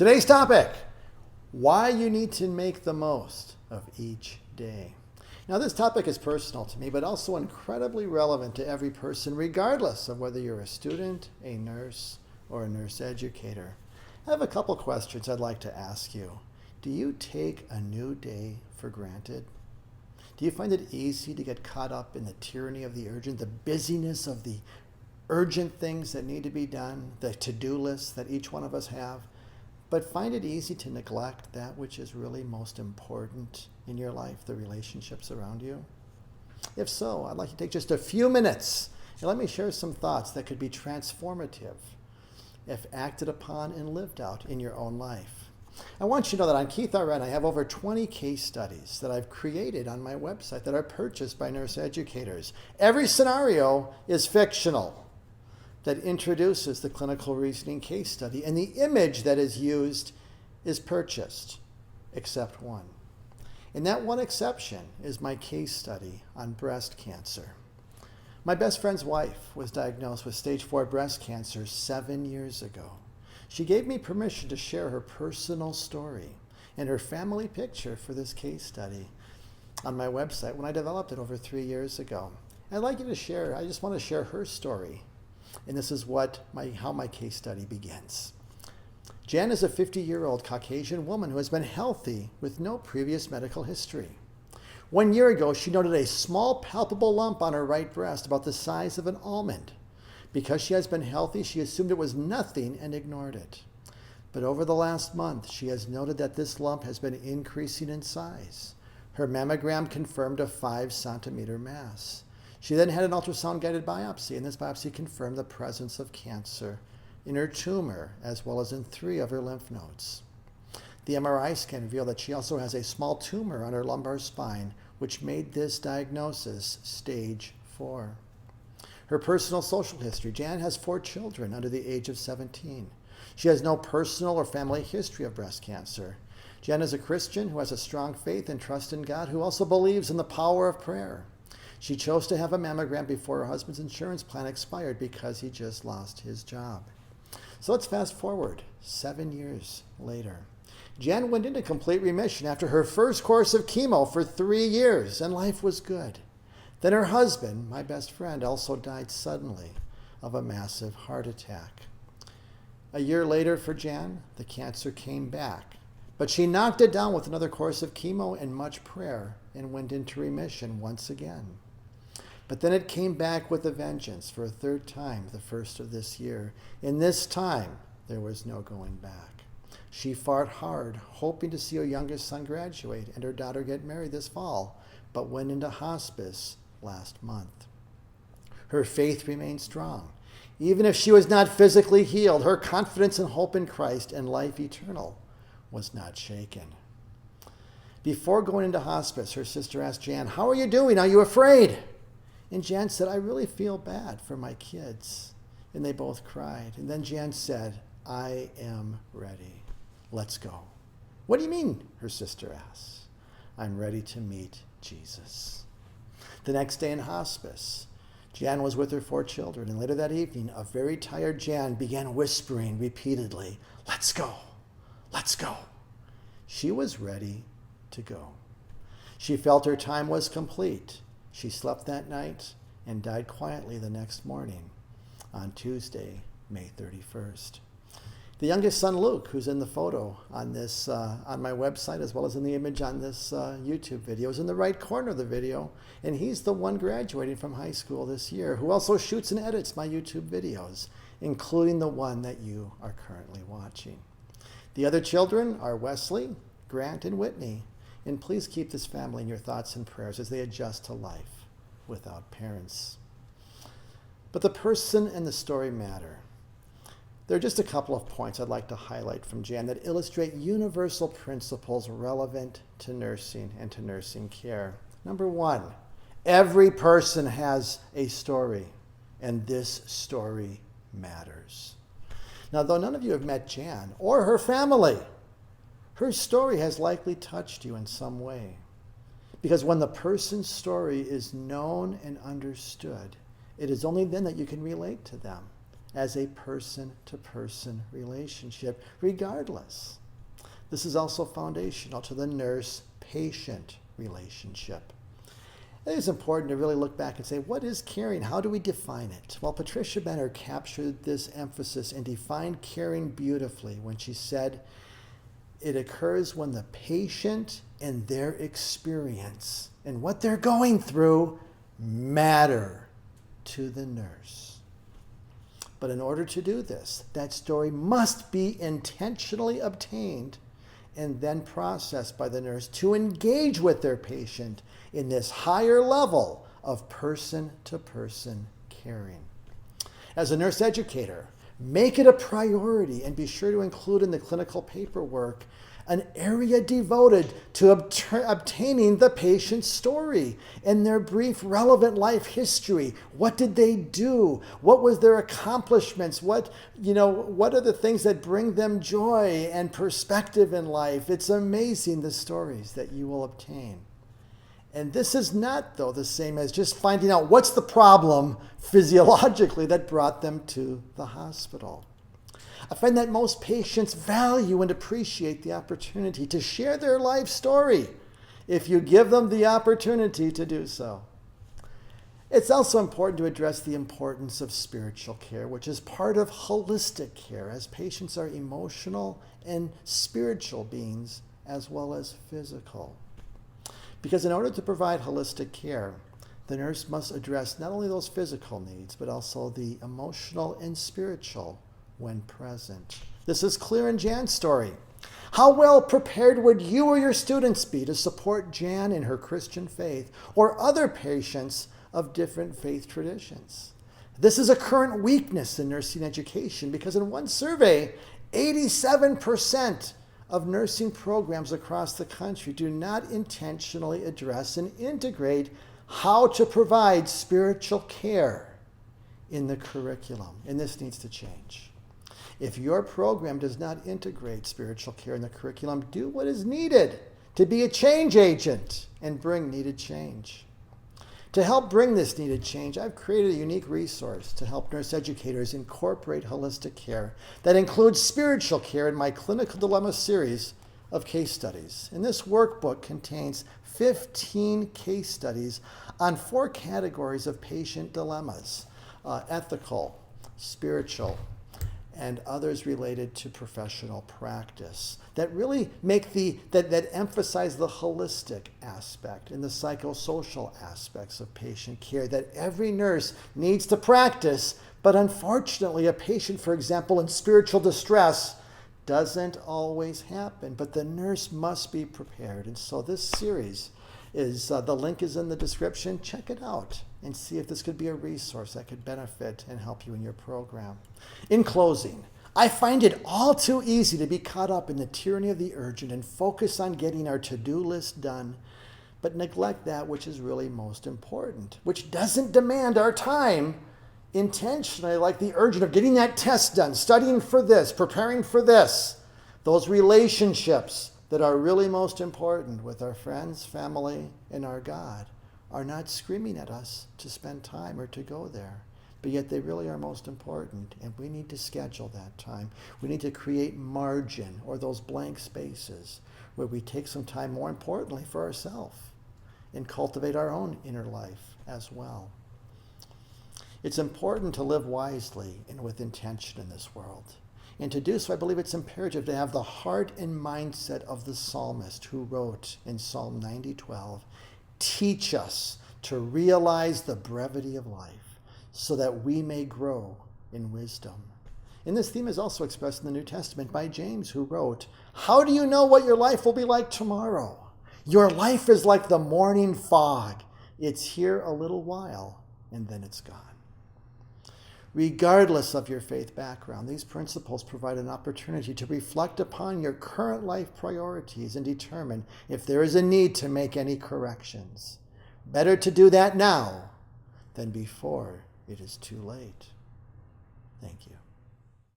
Today's topic, why you need to make the most of each day. Now, this topic is personal to me, but also incredibly relevant to every person, regardless of whether you're a student, a nurse, or a nurse educator. I have a couple questions I'd like to ask you. Do you take a new day for granted? Do you find it easy to get caught up in the tyranny of the urgent, the busyness of the urgent things that need to be done, the to-do lists that each one of us have, but find it easy to neglect that which is really most important in your life, the relationships around you? If so, I'd like to take just a few minutes and let me share some thoughts that could be transformative if acted upon and lived out in your own life. I want you to know that on Keith RN, I have over 20 case studies that I've created on my website that are purchased by nurse educators. Every scenario is fictional that introduces the clinical reasoning case study, and the image that is used is purchased, except one. And that one exception is my case study on breast cancer. My best friend's wife was diagnosed with stage 4 breast cancer 7 years ago. She gave me permission to share her personal story and her family picture for this case study on my website when I developed it over 3 years ago. I'd like you to share, I just want to share her story. And this is how my case study begins. Jan is a 50-year-old Caucasian woman who has been healthy with no previous medical history. 1 year ago, she noted a small palpable lump on her right breast about the size of an almond. Because she has been healthy, she assumed it was nothing and ignored it. But over the last month, she has noted that this lump has been increasing in size. Her mammogram confirmed a 5-centimeter mass. She then had an ultrasound-guided biopsy, and this biopsy confirmed the presence of cancer in her tumor, as well as in 3 of her lymph nodes. The MRI scan revealed that she also has a small tumor on her lumbar spine, which made this diagnosis stage 4. Her personal social history. Jan has 4 children under the age of 17. She has no personal or family history of breast cancer. Jan is a Christian who has a strong faith and trust in God, who also believes in the power of prayer. She chose to have a mammogram before her husband's insurance plan expired because he just lost his job. So let's fast forward 7 years later. Jan went into complete remission after her first course of chemo for 3 years, and life was good. Then her husband, my best friend, also died suddenly of a massive heart attack. A year later for Jan, the cancer came back, but she knocked it down with another course of chemo and much prayer and went into remission once again. But then it came back with a vengeance for a 3rd time, the first of this year. And this time, there was no going back. She fought hard, hoping to see her youngest son graduate and her daughter get married this fall, but went into hospice last month. Her faith remained strong. Even if she was not physically healed, her confidence and hope in Christ and life eternal was not shaken. Before going into hospice, her sister asked Jan, "How are you doing? Are you afraid?" And Jan said, "I really feel bad for my kids." And they both cried. And then Jan said, "I am ready. Let's go." "What do you mean?" her sister asked. "I'm ready to meet Jesus." The next day in hospice, Jan was with her 4 children. And later that evening, a very tired Jan began whispering repeatedly, "Let's go. Let's go." She was ready to go. She felt her time was complete. She slept that night and died quietly the next morning on Tuesday, May 31st. The youngest son, Luke, who's in the photo on this on my website as well as in the image on this YouTube video, is in the right corner of the video, and he's the one graduating from high school this year who also shoots and edits my YouTube videos, including the one that you are currently watching. The other children are Wesley, Grant, and Whitney. And please keep this family in your thoughts and prayers as they adjust to life without parents. But the person and the story matter. There are just a couple of points I'd like to highlight from Jan that illustrate universal principles relevant to nursing and to nursing care. Number 1, every person has a story, and this story matters. Now, though none of you have met Jan or her family, her story has likely touched you in some way. Because when the person's story is known and understood, it is only then that you can relate to them as a person-to-person relationship, regardless. This is also foundational to the nurse-patient relationship. I think it's important to really look back and say, what is caring? How do we define it? Well, Patricia Benner captured this emphasis and defined caring beautifully when she said, it occurs when the patient and their experience and what they're going through matter to the nurse. But in order to do this, that story must be intentionally obtained and then processed by the nurse to engage with their patient in this higher level of person-to-person caring. As a nurse educator, make it a priority and be sure to include in the clinical paperwork an area devoted to obtaining the patient's story and their brief relevant life history. What did they do? What was their accomplishments? What are the things that bring them joy and perspective in life? It's amazing the stories that you will obtain. And this is not, though, the same as just finding out what's the problem physiologically that brought them to the hospital. I find that most patients value and appreciate the opportunity to share their life story if you give them the opportunity to do so. It's also important to address the importance of spiritual care, which is part of holistic care, as patients are emotional and spiritual beings as well as physical. Because in order to provide holistic care, the nurse must address not only those physical needs, but also the emotional and spiritual when present. This is clear in Jan's story. How well prepared would you or your students be to support Jan in her Christian faith or other patients of different faith traditions? This is a current weakness in nursing education because in one survey, 87% of nursing programs across the country do not intentionally address and integrate how to provide spiritual care in the curriculum. And this needs to change. If your program does not integrate spiritual care in the curriculum, do what is needed to be a change agent and bring needed change. To help bring this needed change, I've created a unique resource to help nurse educators incorporate holistic care that includes spiritual care in my Clinical Dilemma series of case studies. And this workbook contains 15 case studies on 4 categories of patient dilemmas: ethical, spiritual, and others related to professional practice that really make that emphasize the holistic aspect and the psychosocial aspects of patient care that every nurse needs to practice. But unfortunately, a patient, for example, in spiritual distress doesn't always happen, but the nurse must be prepared. And so this series is, the link is in the description. Check it out and see if this could be a resource that could benefit and help you in your program. In closing, I find it all too easy to be caught up in the tyranny of the urgent and focus on getting our to-do list done, but neglect that which is really most important, which doesn't demand our time intentionally, like the urgent of getting that test done, studying for this, preparing for this, those relationships that are really most important with our friends, family, and our God are not screaming at us to spend time or to go there. But yet they really are most important, and we need to schedule that time. We need to create margin or those blank spaces where we take some time, more importantly, for ourselves and cultivate our own inner life as well. It's important to live wisely and with intention in this world. And to do so, I believe it's imperative to have the heart and mindset of the psalmist who wrote in Psalm 90:12, teach us to realize the brevity of life so that we may grow in wisdom. And this theme is also expressed in the New Testament by James, who wrote, how do you know what your life will be like tomorrow? Your life is like the morning fog. It's here a little while, and then it's gone. Regardless of your faith background, these principles provide an opportunity to reflect upon your current life priorities and determine if there is a need to make any corrections. Better to do that now than before it is too late. Thank you.